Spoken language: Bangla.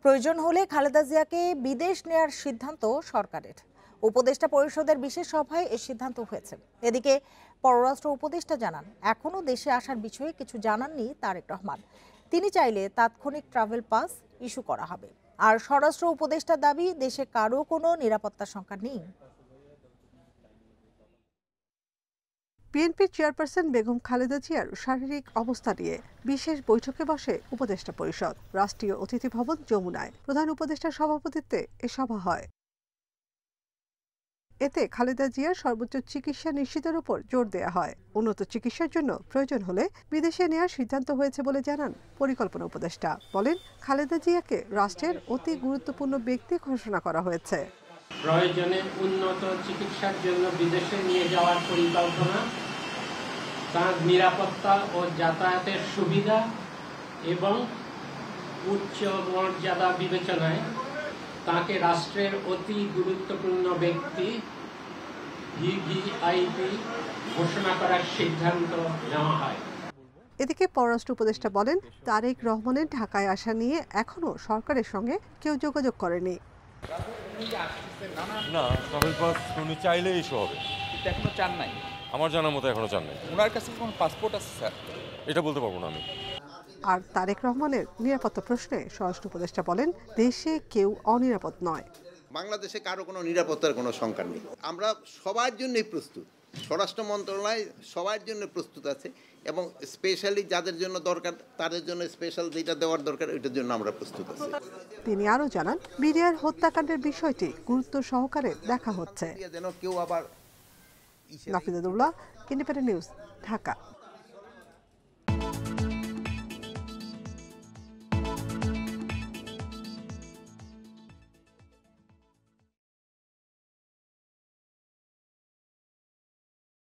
প্রয়োজন হলে খালেদা জিয়াকে বিদেশ নেয়ার সিদ্ধান্ত সরকারের। উপদেষ্টা পরিষদের বিশেষ সভায় এ সিদ্ধান্ত হয়েছে। এদিকে পররাষ্ট্র উপদেষ্টা জানান, এখনো দেশে আসার বিষয়ে কিছু জানাননি তারেক রহমান। তিনি চাইলে তাৎক্ষণিক ট্রাভেল পাস ইস্যু করা হবে। আর স্বরাষ্ট্র উপদেষ্টার দাবি, দেশে কারো কোনো নিরাপত্তা শঙ্কা নেই। বিএনপির চেয়ারপারসন বেগম খালেদা জিয়ার শারীরিক অবস্থা নিয়ে বিশেষ বৈঠকে বসে উপদেষ্টা পরিষদ। রাষ্ট্রীয় অতিথি ভবন যমুনায় প্রধান উপদেষ্টার সভাপতিত্বে এ সভা হয়। এতে খালেদা জিয়ার সর্বোচ্চ চিকিৎসা নিশ্চিতের উপর জোর দেওয়া হয়। উন্নত চিকিৎসার জন্য প্রয়োজন হলে বিদেশে নেওয়ার সিদ্ধান্ত হয়েছে বলে জানান পরিকল্পনা উপদেষ্টা। বলেন, খালেদা জিয়াকে রাষ্ট্রের অতি গুরুত্বপূর্ণ ব্যক্তি ঘোষণা করা হয়েছে। প্রয়োজনে উন্নত চিকিৎসার জন্য বিদেশে নিয়ে যাওয়ার পরিকল্পনা, তার নিরাপত্তা ও যাতায়াতের সুবিধা এবং উচ্চ মর্যাদা বিবেচনায় তাকে রাষ্ট্রের অতি গুরুত্বপূর্ণ ব্যক্তি ভিভিআইপি ঘোষণা করার সিদ্ধান্ত নেওয়া হয়। এদিকে পররাষ্ট্র উপদেষ্টা বলেন, তারেক রহমানের ঢাকায় আসা নিয়ে এখনো সরকারের সঙ্গে কেউ যোগাযোগ করেনি। না, ট্রাভেল পাস উনি চাইলেই ইস্যু হবে। এখনো চান নাই? আমার জানার মতো এখনো চান নাই। ওনার কাছে কোনো পাসপোর্ট আছে স্যার? এটা বলতে পারবো না আমি। আর তারেক রহমানের নিরাপত্তা প্রশ্নে স্বরাষ্ট্র উপদেষ্টা বলেন, দেশে কেউ অনিরাপদ নয়। বাংলাদেশে কারো কোনো নিরাপত্তার কোনো শঙ্কা নেই। আমরা সবার জন্যই প্রস্তুত। স্বরাষ্ট্র মন্ত্রণালয় সবার জন্য প্রস্তুত আছে এবং স্পেশালি যাদের জন্য দরকার তাদের জন্য স্পেশাল যেটা দেওয়ার দরকার ওইটার জন্য আমরা প্রস্তুত আছি। তিনি আরও জানান, বিডিআর হত্যাকাণ্ডের বিষয়টি গুরুত্ব সহকারে দেখা হচ্ছে। যেন কেউ আবার নাফিজাতুল্লাহ, ইন্ডিপেন্ডেন্ট নিউজ, ঢাকা।